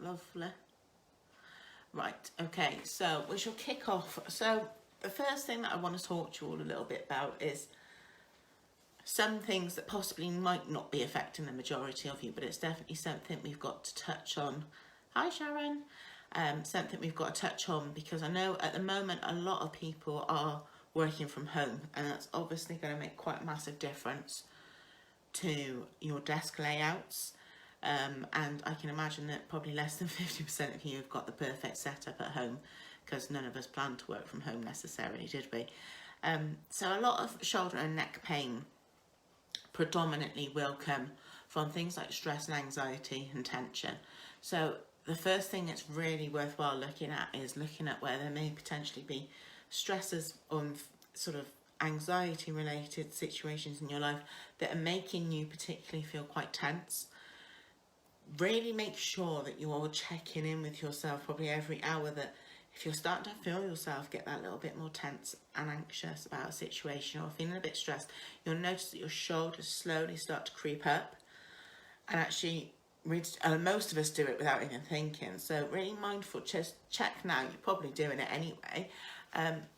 Lovely. Right, okay, so we shall kick off. So the first thing that I want to talk to you all a little bit about is some things that possibly might not be affecting the majority of you, but it's definitely something we've got to touch on. Hi Sharon. Something we've got to touch on because I know at the moment a lot of people are working from home, and that's obviously going to make quite a massive difference to your desk layouts. And I can imagine that probably less than 50% of you have got the perfect setup at home, because none of us planned to work from home necessarily, did we? So a lot of shoulder and neck pain predominantly will come from things like stress and anxiety and tension. So the first thing that's really worthwhile looking at is looking at where there may potentially be stresses on sort of anxiety related situations in your life that are making you particularly feel quite tense. Really make sure that you're checking in with yourself probably every hour, that if you're starting to feel yourself get that little bit more tense and anxious about a situation or feeling a bit stressed, you'll notice that your shoulders slowly start to creep up. And actually, most of us do it without even thinking. So really mindful, just check now, you're probably doing it anyway.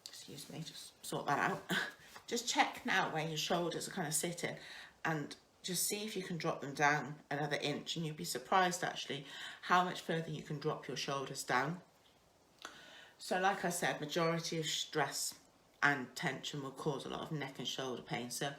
Excuse me, just sort that out. Just check now where your shoulders are kind of sitting and just see if you can drop them down another inch, and you'd be surprised actually how much further you can drop your shoulders down. So like I said, majority of stress and tension will cause a lot of neck and shoulder pain. So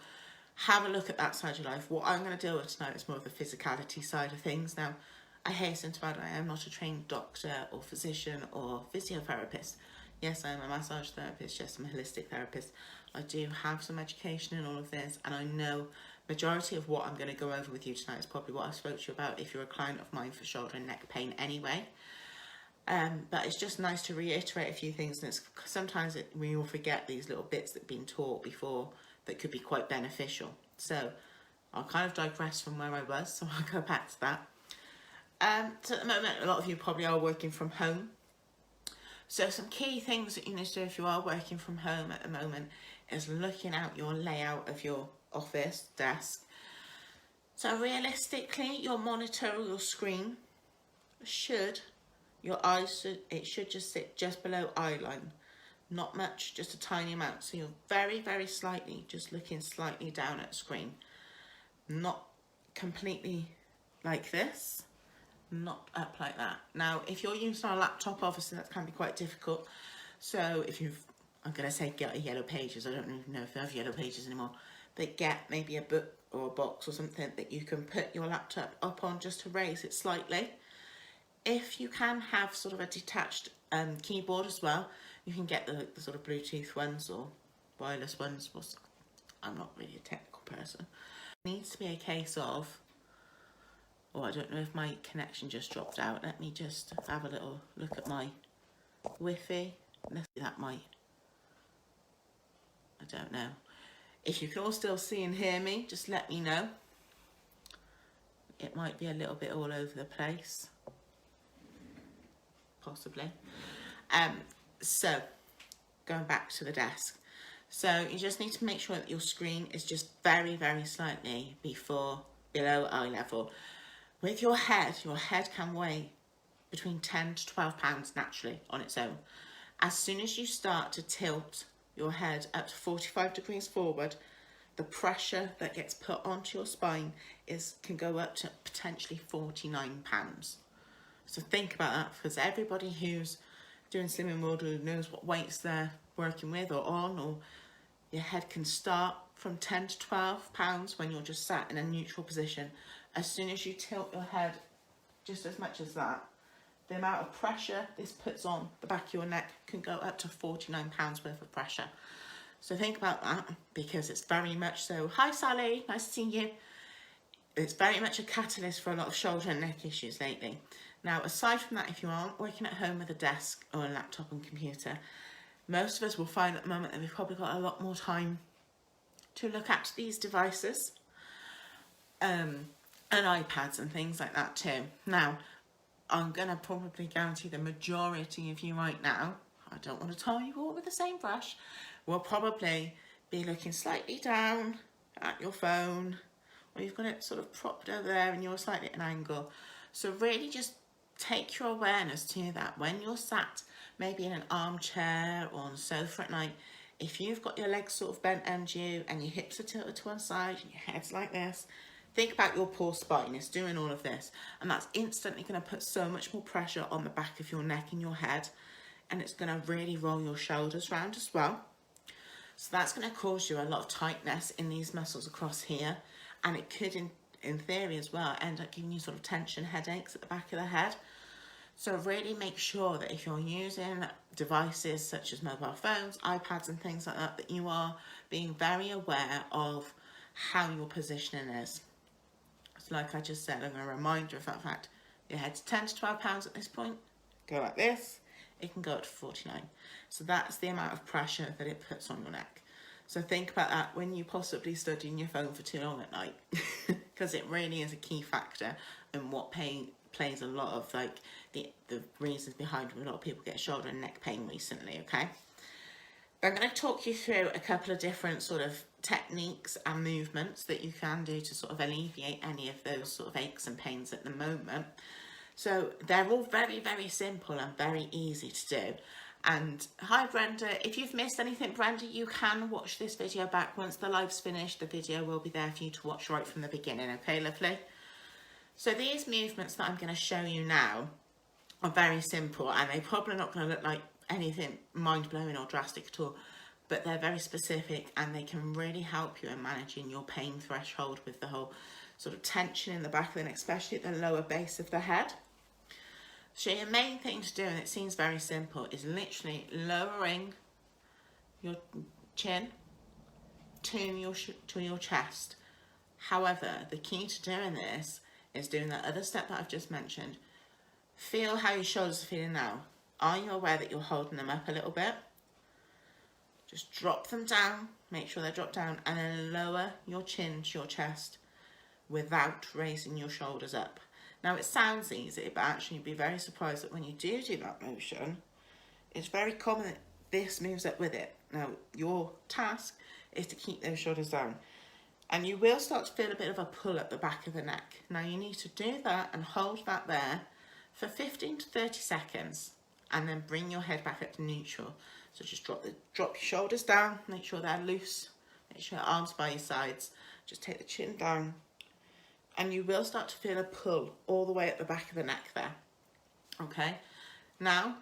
have a look at that side of your life. What I'm going to deal with tonight is more of the physicality side of things. Now, I hasten to add, I am not a trained doctor or physician or physiotherapist. Yes, I am a massage therapist. Yes, I'm a holistic therapist. I do have some education in all of this, and I know majority of what I'm going to go over with you tonight is probably what I spoke to you about if you're a client of mine for shoulder and neck pain anyway. But it's just nice to reiterate a few things, and sometimes we all forget these little bits that have been taught before that could be quite beneficial. So I'll kind of digress from where I was, so I'll go back to that. So at the moment, a lot of you probably are working from home. So some key things that you need to do if you are working from home at the moment is looking at your layout of your office desk. So realistically, your monitor or your screen should just sit just below eye line. Not much, just a tiny amount. So you're very, very slightly, just looking slightly down at the screen. Not completely like this, not up like that. Now, if you're using a laptop, obviously that can be quite difficult. So if I'm going to say get a Yellow Pages, I don't even know if they have Yellow Pages anymore, but get maybe a book or a box or something that you can put your laptop up on just to raise it slightly. If you can have sort of a detached keyboard as well, you can get the sort of Bluetooth ones or wireless ones. I'm not really a technical person. It needs to be a case of, I don't know if my connection just dropped out. Let me just have a little look at my Wi-Fi. Let's see, that might, I don't know. If you can all still see and hear me, just let me know. It might be a little bit all over the place. Possibly. So going back to the desk, so you just need to make sure that your screen is just very, very slightly below eye level. With your head can weigh between 10 to 12 pounds naturally on its own. As soon as you start to tilt your head up to 45 degrees forward, the pressure that gets put onto your spine can go up to potentially 49 pounds. So think about that, because everybody who's doing Slimming World who knows what weights they're working with or on, or your head can start from 10 to 12 pounds when you're just sat in a neutral position. As soon as you tilt your head just as much as that, the amount of pressure this puts on the back of your neck can go up to 49 pounds worth of pressure. So think about that, because it's very much so. Hi Sally, nice to see you. It's very much a catalyst for a lot of shoulder and neck issues lately. Now, aside from that, if you aren't working at home with a desk or a laptop and computer, most of us will find at the moment that we've probably got a lot more time to look at these devices, and iPads and things like that too. Now, I'm going to probably guarantee the majority of you right now, I don't want to tie you all with the same brush, will probably be looking slightly down at your phone, or you've got it sort of propped over there and you're slightly at an angle. So really just take your awareness to that. When you're sat maybe in an armchair or on a sofa at night, if you've got your legs sort of bent under you and your hips are tilted to one side and your head's like this, think about your poor spine. It's doing all of this, and that's instantly going to put so much more pressure on the back of your neck and your head, and it's going to really roll your shoulders round as well. So that's going to cause you a lot of tightness in these muscles across here, and it could in theory as well end up giving you sort of tension headaches at the back of the head. So really make sure that if you're using devices such as mobile phones, iPads and things like that, that you are being very aware of how your positioning is. So like I just said, I'm going to remind you of that fact. Your head's 10 to 12 pounds at this point. Go like this. It can go up to 49. So that's the amount of pressure that it puts on your neck. So think about that when you possibly studying your phone for too long at night, because it really is a key factor in what plays a lot of like the reasons behind when a lot of people get shoulder and neck pain recently. Okay, I'm going to talk you through a couple of different sort of techniques and movements that you can do to sort of alleviate any of those sort of aches and pains at the moment. So they're all very, very simple and very easy to do. And hi Brenda, if you've missed anything, Brenda, you can watch this video back. Once the live's finished, the video will be there for you to watch right from the beginning. Okay, lovely? So these movements that I'm going to show you now are very simple, and they're probably not going to look like anything mind-blowing or drastic at all, but they're very specific, and they can really help you in managing your pain threshold with the whole sort of tension in the back of the neck, especially at the lower base of the head. So your main thing to do, and it seems very simple, is literally lowering your chin to your chest. However, the key to doing this is doing that other step that I've just mentioned. Feel how your shoulders are feeling now. Are you aware that you're holding them up a little bit? Just drop them down, make sure they're dropped down, and then lower your chin to your chest without raising your shoulders up. Now it sounds easy, but actually you'd be very surprised that when you do that motion, it's very common that this moves up with it. Now your task is to keep those shoulders down, and you will start to feel a bit of a pull at the back of the neck. Now you need to do that and hold that there for 15 to 30 seconds, and then bring your head back up to neutral. So just drop your shoulders down, make sure they're loose, make sure your arms by your sides, just take the chin down, and you will start to feel a pull all the way at the back of the neck there. Okay, now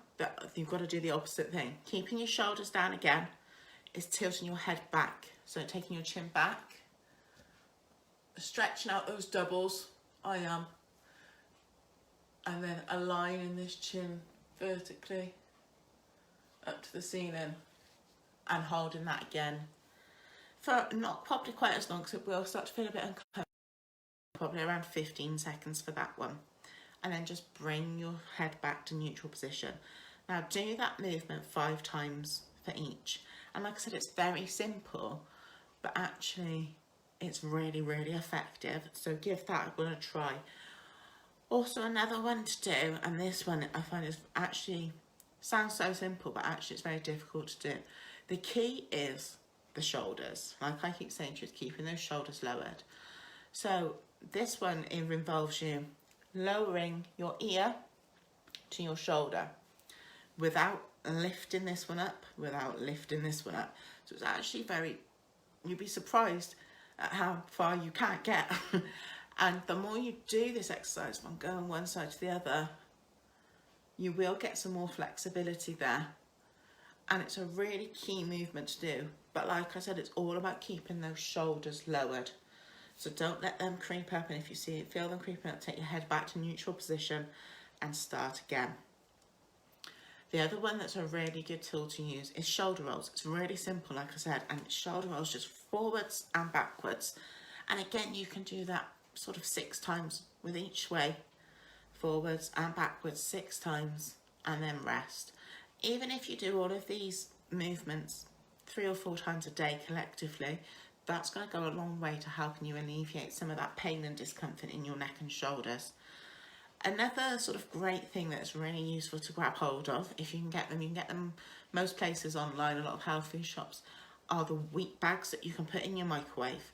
you've got to do the opposite thing. Keeping your shoulders down again is tilting your head back. So taking your chin back, stretching out those doubles, I am, and then aligning this chin vertically up to the ceiling and holding that again for not probably quite as long, because it will start to feel a bit uncomfortable. Probably around 15 seconds for that one, and then just bring your head back to neutral position. Now do that movement 5 times for each, and like I said, it's very simple, but actually it's really, really effective. So give that one a try. Also another one to do, and this one I find is actually sounds so simple, but actually it's very difficult to do. The key is the shoulders. Like I keep saying to you, it's keeping those shoulders lowered. So this one, it involves you lowering your ear to your shoulder without lifting this one up, So it's actually very, you'd be surprised at how far you can't get. And the more you do this exercise from going one side to the other, you will get some more flexibility there. And it's a really key movement to do. But like I said, it's all about keeping those shoulders lowered. So don't let them creep up, and if you feel them creeping up, take your head back to neutral position and start again. The other one that's a really good tool to use is shoulder rolls. It's really simple, like I said, and shoulder rolls just forwards and backwards. And again, you can do that sort of 6 times with each way, forwards and backwards 6 times, and then rest. Even if you do all of these movements 3 or 4 times a day collectively, that's going to go a long way to helping you alleviate some of that pain and discomfort in your neck and shoulders. Another sort of great thing that's really useful to grab hold of, if you can get them most places online, a lot of health food shops, are the wheat bags that you can put in your microwave.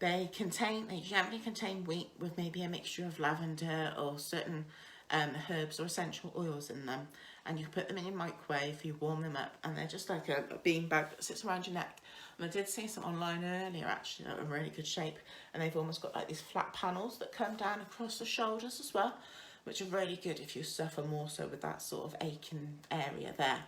They generally contain wheat with maybe a mixture of lavender or certain herbs or essential oils in them, and you put them in your microwave, you warm them up, and they're just like a bean bag that sits around your neck. And I did see some online earlier actually that were in really good shape, and they've almost got like these flat panels that come down across the shoulders as well, which are really good if you suffer more so with that sort of aching area there.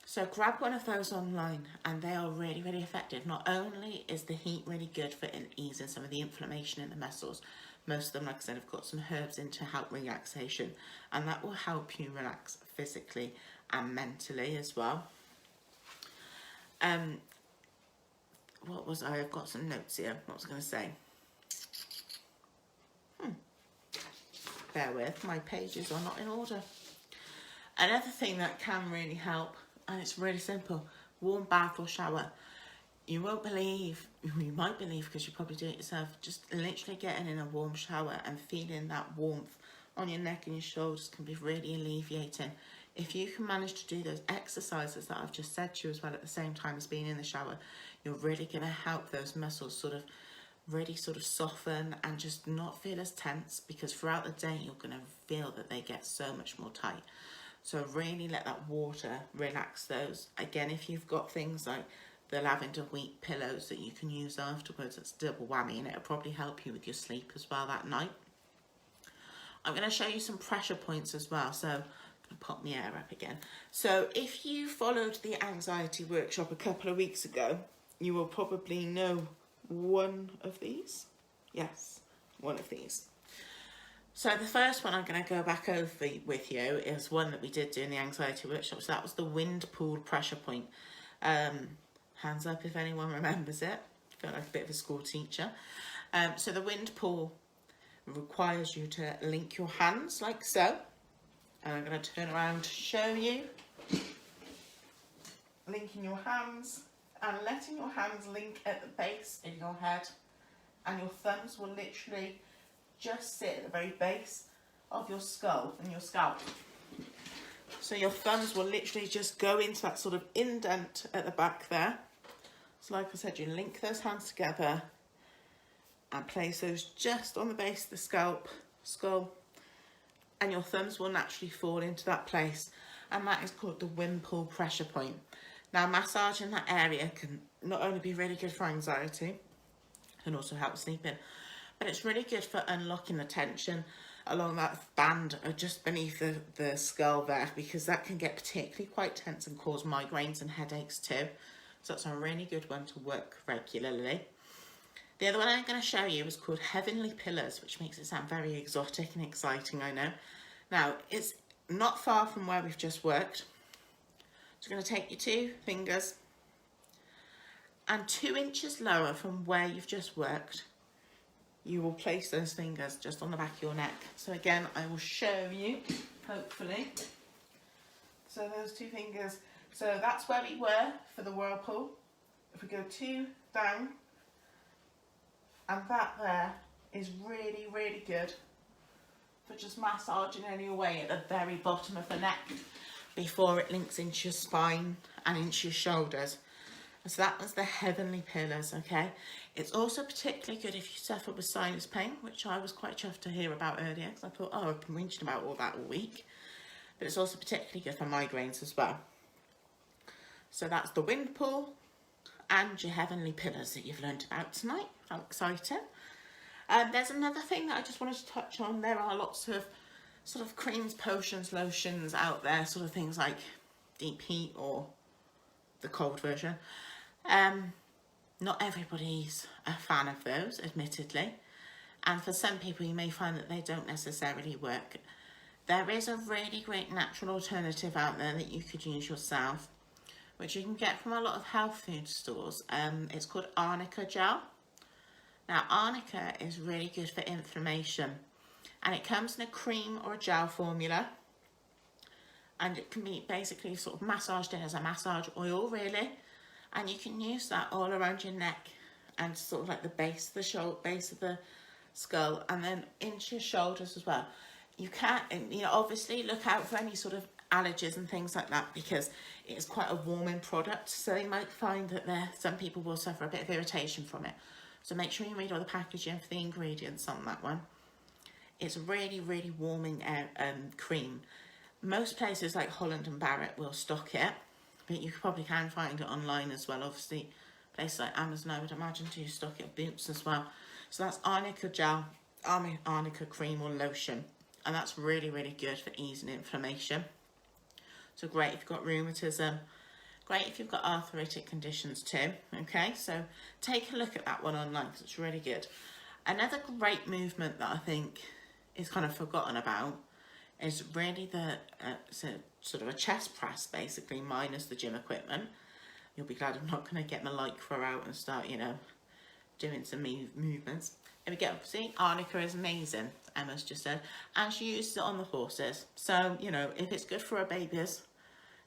So grab one of those online, and they are really, really effective. Not only is the heat really good for easing some of the inflammation in the muscles, most of them, like I said, have got some herbs in to help relaxation, and that will help you relax physically and mentally as well. What was I've got some notes here. What was I going to say? Bear with, my pages are not in order. Another thing that can really help, and it's really simple, warm bath or shower. You won't believe, you might believe because you probably do it yourself, just literally getting in a warm shower and feeling that warmth on your neck and your shoulders can be really alleviating. If you can manage to do those exercises that I've just said to you as well at the same time as being in the shower, you're really going to help those muscles really soften and just not feel as tense, because throughout the day you're going to feel that they get so much more tight. So really let that water relax those. Again, if you've got things like the lavender wheat pillows that you can use afterwards, it's double whammy, and it'll probably help you with your sleep as well that night. I'm going to show you some pressure points as well, so I'm going to pop my hair up again. So if you followed the anxiety workshop a couple of weeks ago, you will probably know one of these. Yes, one of these. So the first one I'm going to go back over with you is one that we did do in the anxiety workshop. So that was the wind pool pressure point. Hands up if anyone remembers it. I feel like a bit of a school teacher. So the wind pool requires you to link your hands like so. And I'm going to turn around to show you. Linking your hands and letting your hands link at the base in your head. And your thumbs will literally just sit at the very base of your skull and your scalp. So your thumbs will literally just go into that sort of indent at the back there. So like I said, you link those hands together and place those just on the base of the skull, and your thumbs will naturally fall into that place, and that is called the wind pool pressure point. Now, massaging that area can not only be really good for anxiety, can also help sleeping, but it's really good for unlocking the tension along that band just beneath the skull there, because that can get particularly quite tense and cause migraines and headaches too. So that's a really good one to work regularly. The other one I'm going to show you is called Heavenly Pillars, which makes it sound very exotic and exciting, I know. Now, it's not far from where we've just worked. So you're going to take your 2 fingers and 2 inches lower from where you've just worked, you will place those fingers just on the back of your neck. So again, I will show you, hopefully. So those 2 fingers, so that's where we were for the whirlpool. If we go 2 down, and that there is really, really good for just massaging any way at the very bottom of the neck before it links into your spine and into your shoulders. So that was the Heavenly Pillars, okay? It's also particularly good if you suffer with sinus pain, which I was quite chuffed to hear about earlier, because I thought, oh, I've been whinging about all that all week. But it's also particularly good for migraines as well. So that's the wind pool and your Heavenly Pillars that you've learnt about tonight. How exciting. There's another thing that I just wanted to touch on. There are lots of sort of creams, potions, lotions out there, sort of things like deep heat or the cold version. Not everybody's a fan of those, admittedly, and for some people you may find that they don't necessarily work. There is a really great natural alternative out there that you could use yourself, which you can get from a lot of health food stores. It's called arnica gel. Now, arnica is really good for inflammation, and it comes in a cream or a gel formula, and it can be basically sort of massaged in as a massage oil, really. And you can use that all around your neck and sort of like the base of the shoulder, base of the skull, and then into your shoulders as well. You can't, you know, obviously look out for any sort of allergies and things like that, because it's quite a warming product. So you might find that some people will suffer a bit of irritation from it. So make sure you read all the packaging for the ingredients on that one. It's a really, really warming cream. Most places like Holland and Barrett will stock it, but you probably can find it online as well. Obviously, places like Amazon, I would imagine, do stock it at Boots as well. So that's arnica gel, arnica cream or lotion, and that's really, really good for easing inflammation. So great if you've got rheumatism, great if you've got arthritic conditions too. Okay, so take a look at that one online because it's really good. Another great movement that I think is kind of forgotten about is really the sort of a chest press, basically, minus the gym equipment. You'll be glad I'm not going to get my Lycra out and start, you know, doing some movements. There we go. See, arnica is amazing, Emma's just said. And she uses it on the horses. So, you know, if it's good for her babies,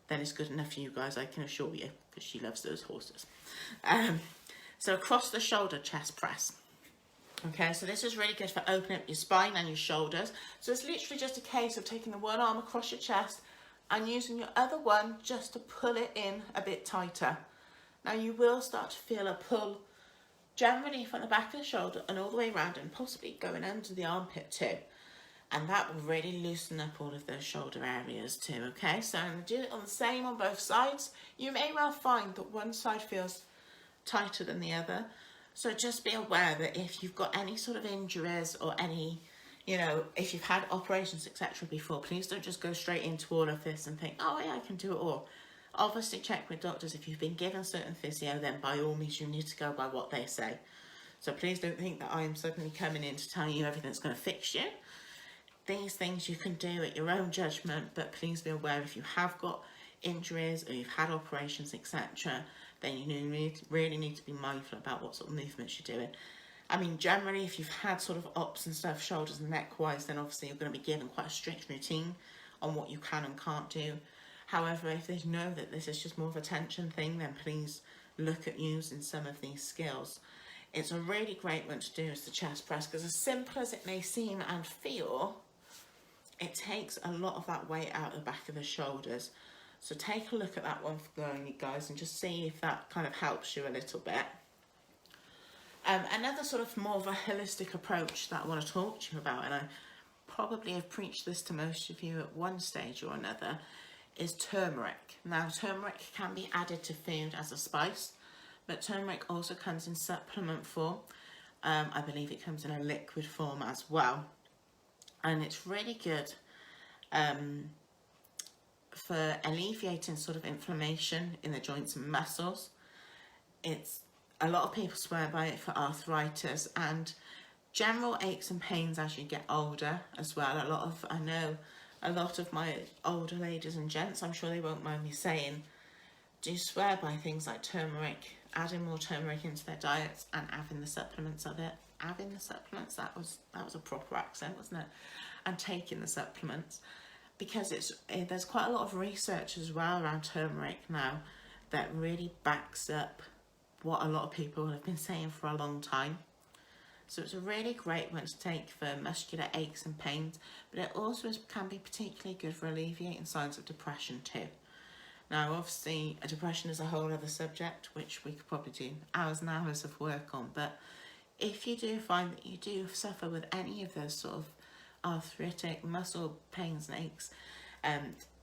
then it's good enough for you guys, I can assure you, because she loves those horses. So across the shoulder chest press. Okay, so this is really good for opening up your spine and your shoulders. So it's literally just a case of taking the one arm across your chest and using your other one just to pull it in a bit tighter. Now you will start to feel a pull generally from the back of the shoulder and all the way around, and possibly going under the armpit too. And that will really loosen up all of those shoulder areas too, okay? So I'm going to do it on the same on both sides. You may well find that one side feels tighter than the other. So just be aware that if you've got any sort of injuries or any, you know, if you've had operations, etc. before, please don't just go straight into all of this and think, oh yeah, I can do it all. Obviously check with doctors. If you've been given certain physio, then by all means you need to go by what they say. So please don't think that I am suddenly coming in to tell you everything's going to fix you. These things you can do at your own judgment, but please be aware if you have got injuries or you've had operations, etc., then you really need to be mindful about what sort of movements you're doing. I mean, generally, if you've had sort of ops and stuff, shoulders and neck-wise, then obviously you're going to be given quite a strict routine on what you can and can't do. However, if they know that this is just more of a tension thing, then please look at using some of these skills. It's a really great one to do is the chest press, because as simple as it may seem and feel, it takes a lot of that weight out of the back of the shoulders. So take a look at that one for going, guys, and just see if that kind of helps you a little bit. Another sort of more of a holistic approach that I want to talk to you about, and I probably have preached this to most of you at one stage or another, is turmeric. Now, turmeric can be added to food as a spice, but turmeric also comes in supplement form. I believe it comes in a liquid form as well. And it's really good for alleviating sort of inflammation in the joints and muscles. It's a lot of people swear by it for arthritis and general aches and pains as you get older as well. I know a lot of my older ladies and gents, I'm sure they won't mind me saying, do swear by things like turmeric, adding more turmeric into their diets and having the supplements of it. Having the supplements, that was a proper accent, wasn't it? And taking the supplements, because there's quite a lot of research as well around turmeric now that really backs up what a lot of people have been saying for a long time. So it's a really great one to take for muscular aches and pains, but it also can be particularly good for alleviating signs of depression too. Now, obviously, depression is a whole other subject, which we could probably do hours and hours of work on, but if you do find that you do suffer with any of those sort of arthritic muscle pains and aches,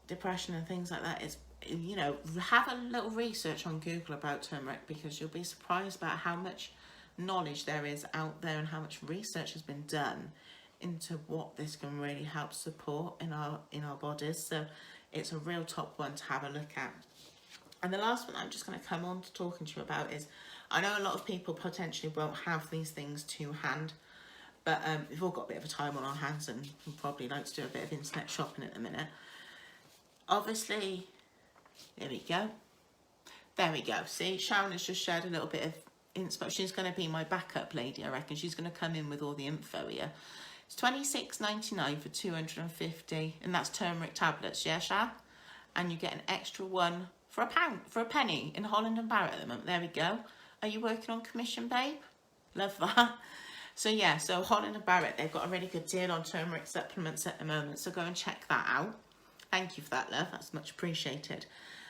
depression and things like that, is, you know, have a little research on Google about turmeric, because you'll be surprised about how much knowledge there is out there and how much research has been done into what this can really help support in our bodies. So it's a real top one to have a look at. And the last one I'm just going to come on to talking to you about is, I know a lot of people potentially won't have these things to hand, but we've all got a bit of a time on our hands and we probably like to do a bit of internet shopping at the minute. Obviously, there we go. There we go. See, Sharon has just shared a little bit of info. She's going to be my backup lady, I reckon. She's going to come in with all the info here. It's $26.99 for 250, and that's turmeric tablets, yeah, Shah? And you get an extra one for a penny in Holland and Barrett at the moment. There we go. Are you working on commission, babe? Love that. So yeah, so Holland and Barrett, they've got a really good deal on turmeric supplements at the moment. So go and check that out. Thank you for that, love. That's much appreciated.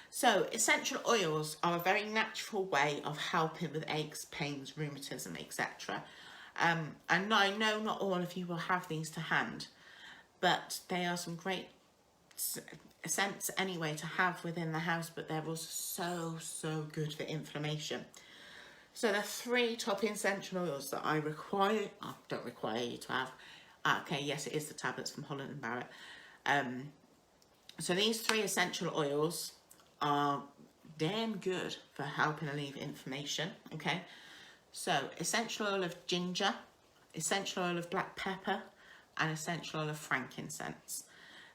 So essential oils are a very natural way of helping with aches, pains, rheumatism, etc. And I know not all of you will have these to hand, but they are some great scents anyway to have within the house, but they're also so good for inflammation. So the 3 top essential oils that I don't require you to have. Okay, yes, it is the tablets from Holland & Barrett. So these 3 essential oils are damn good for helping alleviate inflammation, okay? So essential oil of ginger, essential oil of black pepper, and essential oil of frankincense.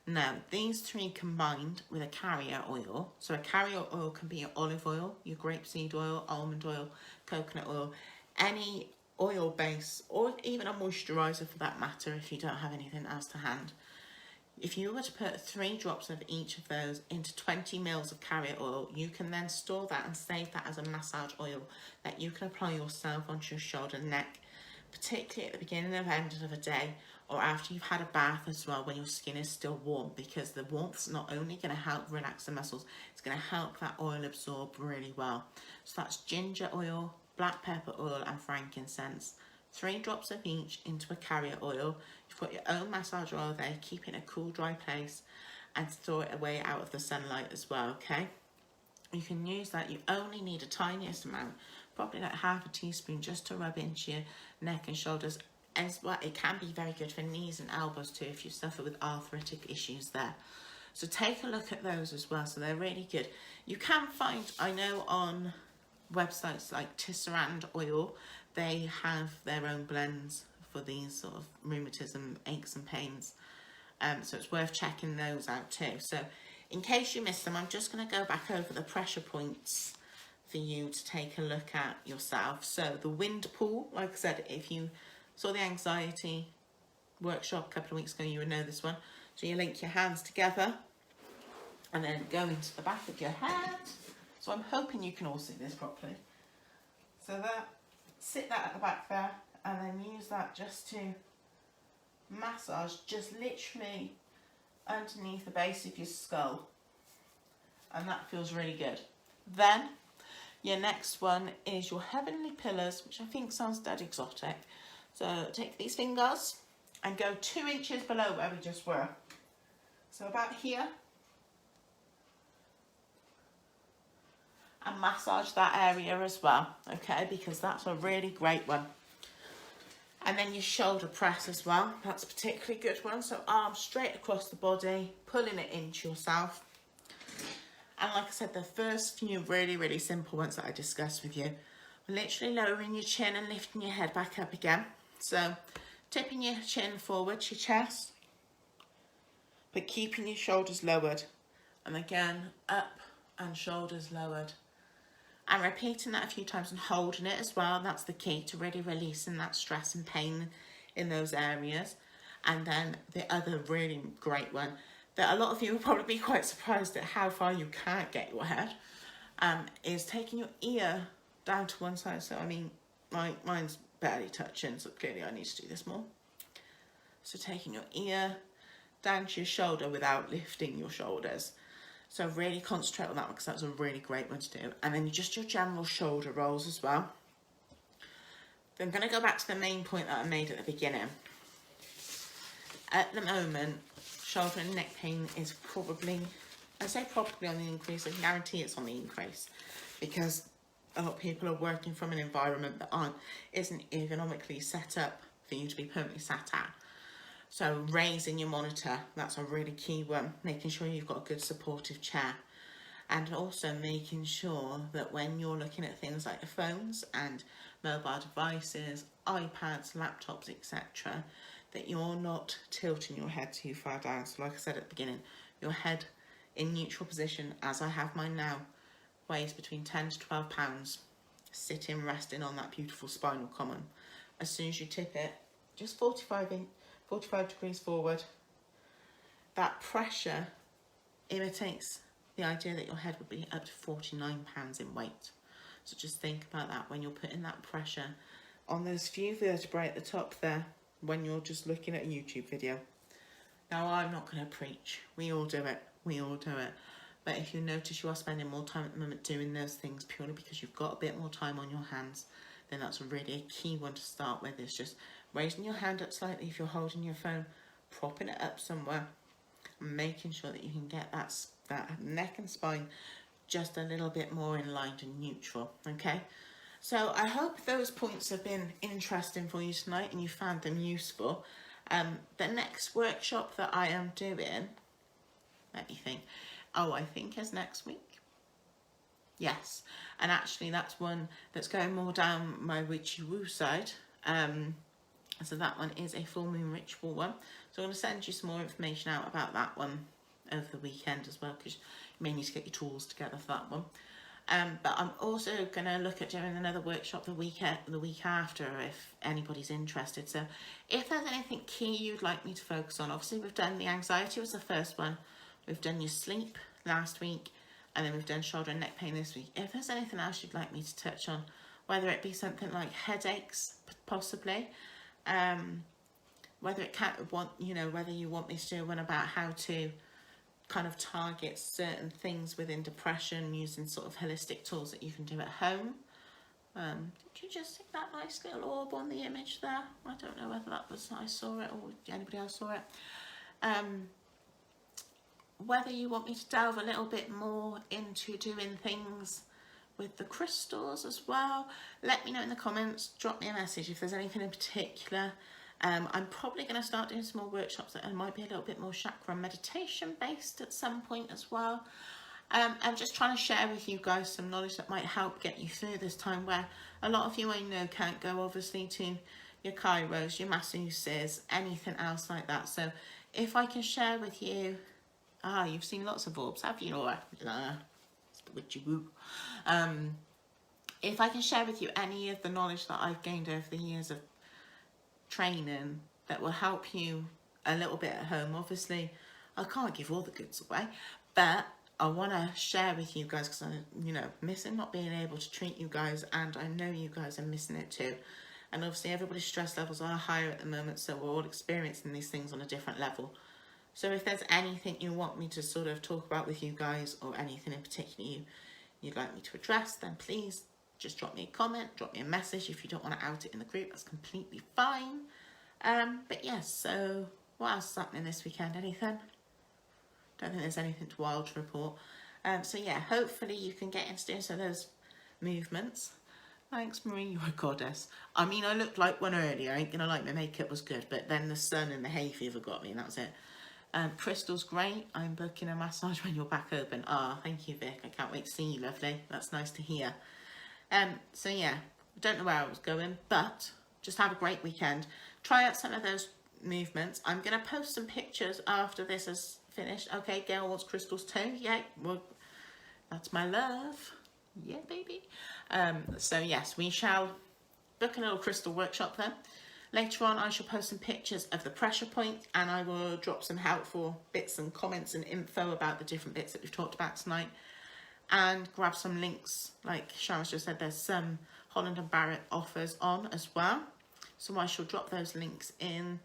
Now, these 3 combined with a carrier oil. So a carrier oil can be your olive oil, your grapeseed oil, almond oil, coconut oil, any oil base, or even a moisturiser for that matter if you don't have anything else to hand. If you were to put 3 drops of each of those into 20 mils of carrier oil, you can then store that and save that as a massage oil that you can apply yourself onto your shoulder and neck, particularly at the beginning and end of a day, or after you've had a bath as well, when your skin is still warm, because the warmth's not only going to help relax the muscles, it's going to help that oil absorb really well. So that's ginger oil, black pepper oil and frankincense. 3 drops of each into a carrier oil. You've got your own massage oil there, keep it in a cool, dry place and store it away out of the sunlight as well, okay? You can use that. You only need a tiniest amount, probably like half a teaspoon, just to rub into your neck and shoulders. As well, it can be very good for knees and elbows too if you suffer with arthritic issues there. So take a look at those as well. So they're really good. You can find, I know on websites like Tisserand Oil, they have their own blends for these sort of rheumatism, aches and pains. So it's worth checking those out too. So in case you missed them, I'm just going to go back over the pressure points for you to take a look at yourself. So the wind pool, like I said, if you saw the anxiety workshop a couple of weeks ago, you would know this one. So you link your hands together and then go into the back of your head. So I'm hoping you can all see this properly. So that, sit that at the back there and then use that just to massage just literally underneath the base of your skull. And that feels really good. Then your next one is your heavenly pillars, which I think sounds dead exotic. So take these fingers and go 2 inches below where we just were. So about here. And massage that area as well, okay, because that's a really great one. And then your shoulder press as well, that's a particularly good one. So arms straight across the body, pulling it into yourself. And like I said, the first few really, really simple ones that I discussed with you, literally lowering your chin and lifting your head back up again. So tipping your chin forward to your chest, but keeping your shoulders lowered. And again, up and shoulders lowered. And repeating that a few times and holding it as well. That's the key to really releasing that stress and pain in those areas. And then the other really great one that a lot of you will probably be quite surprised at how far you can't get your head, is taking your ear down to one side. So I mean, mine's barely touching, so clearly I need to do this more. So taking your ear down to your shoulder without lifting your shoulders. So really concentrate on that one because that's a really great one to do. And then just your general shoulder rolls as well. Then I'm going to go back to the main point that I made at the beginning. At the moment, shoulder and neck pain is probably, I say probably on the increase, I can guarantee it's on the increase. Because a lot of people are working from an environment that isn't ergonomically set up for you to be permanently sat at. So raising your monitor, that's a really key one. Making sure you've got a good supportive chair. And also making sure that when you're looking at things like the phones and mobile devices, iPads, laptops, etc., that you're not tilting your head too far down. So like I said at the beginning, your head in neutral position, as I have mine now, weighs between 10 to 12 pounds, sitting, resting on that beautiful spinal column. As soon as you tip it, just 45 degrees forward, that pressure imitates the idea that your head would be up to 49 pounds in weight. So just think about that when you're putting that pressure on those few vertebrae at the top there when you're just looking at a YouTube video. Now, I'm not going to preach. We all do it. But if you notice you are spending more time at the moment doing those things purely because you've got a bit more time on your hands, then that's really a key one to start with. Is just raising your hand up slightly if you're holding your phone, propping it up somewhere, and making sure that you can get that neck and spine just a little bit more in line and neutral, okay? So I hope those points have been interesting for you tonight and you found them useful. The next workshop that I am doing, let me think, I think is next week. Yes, and actually that's one that's going more down my witchy woo side. So that one is a full moon ritual one. So I'm going to send you some more information out about that one over the weekend as well, because you may need to get your tools together for that one. But I'm also going to look at doing another workshop the week after if anybody's interested. So if there's anything key you'd like me to focus on, obviously we've done the anxiety was the first one. We've done your sleep last week, and then we've done shoulder and neck pain this week. If there's anything else you'd like me to touch on, whether it be something like headaches, possibly, whether you want me to do one about how to kind of target certain things within depression using sort of holistic tools that you can do at home. Did you just see that nice little orb on the image there? I don't know whether that was I saw it or anybody else saw it. Whether you want me to delve a little bit more into doing things with the crystals as well, let me know in the comments. Drop me a message if there's anything in particular. I'm probably going to start doing some more workshops that might be a little bit more chakra meditation based at some point as well. I'm just trying to share with you guys some knowledge that might help get you through this time where a lot of you I know can't go obviously to your chiros, your masseuses, anything else like that. So if I can share with you, you've seen lots of orbs, have you, Laura? It's the witchy woo. If I can share with you any of the knowledge that I've gained over the years of training that will help you a little bit at home. Obviously, I can't give all the goods away, but I want to share with you guys because I'm, missing not being able to treat you guys, and I know you guys are missing it too. And obviously, everybody's stress levels are higher at the moment, so we're all experiencing these things on a different level. So if there's anything you want me to sort of talk about with you guys, or anything in particular you'd like me to address, then please just drop me a comment, drop me a message. If you don't want to out it in the group, that's completely fine. But yes, so what else is happening this weekend? Anything? Don't think there's anything wild to report. So yeah, hopefully you can get into doing some of those movements. Thanks, Marie, you're a goddess. I mean, I looked like one earlier. I ain't gonna lie, my makeup was good, but then the sun and the hay fever got me, and that was it. Crystal's great. I'm booking a massage when you're back open. Thank you, Vic. I can't wait to see you, lovely. That's nice to hear. So yeah, don't know where I was going, but just have a great weekend. Try out some of those movements. I'm going to post some pictures after this is finished. Okay, Gail wants Crystal's too. Yeah, well, that's my love. Yeah, baby. So yes, we shall book a little crystal workshop then. Later on, I shall post some pictures of the pressure point, and I will drop some helpful bits and comments and info about the different bits that we've talked about tonight. And grab some links, like Sharon's just said, there's some Holland and Barrett offers on as well. So I shall drop those links in.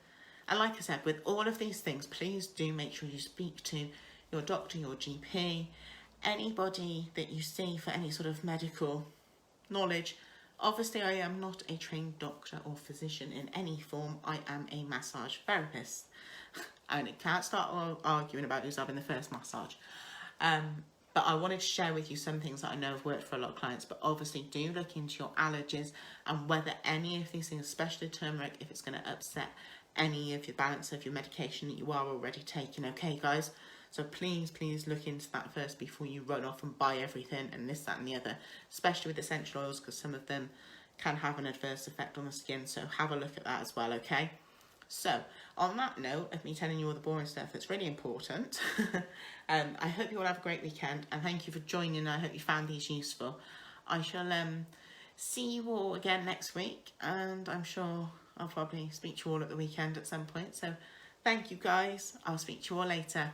And like I said, with all of these things, please do make sure you speak to your doctor, your GP, anybody that you see for any sort of medical knowledge. Obviously, I am not a trained doctor or physician in any form. I am a massage therapist. And it can't start arguing about who's having the first massage. But I wanted to share with you some things that I know have worked for a lot of clients. But obviously, do look into your allergies and whether any of these things, especially turmeric, if it's going to upset any of your balance of your medication that you are already taking. Okay, guys? So please, please look into that first before you run off and buy everything and this, that and the other. Especially with essential oils, because some of them can have an adverse effect on the skin. So have a look at that as well, okay? So, on that note of me telling you all the boring stuff that's really important, I hope you all have a great weekend, and thank you for joining. I hope you found these useful. I shall see you all again next week, and I'm sure I'll probably speak to you all at the weekend at some point. So, thank you guys. I'll speak to you all later.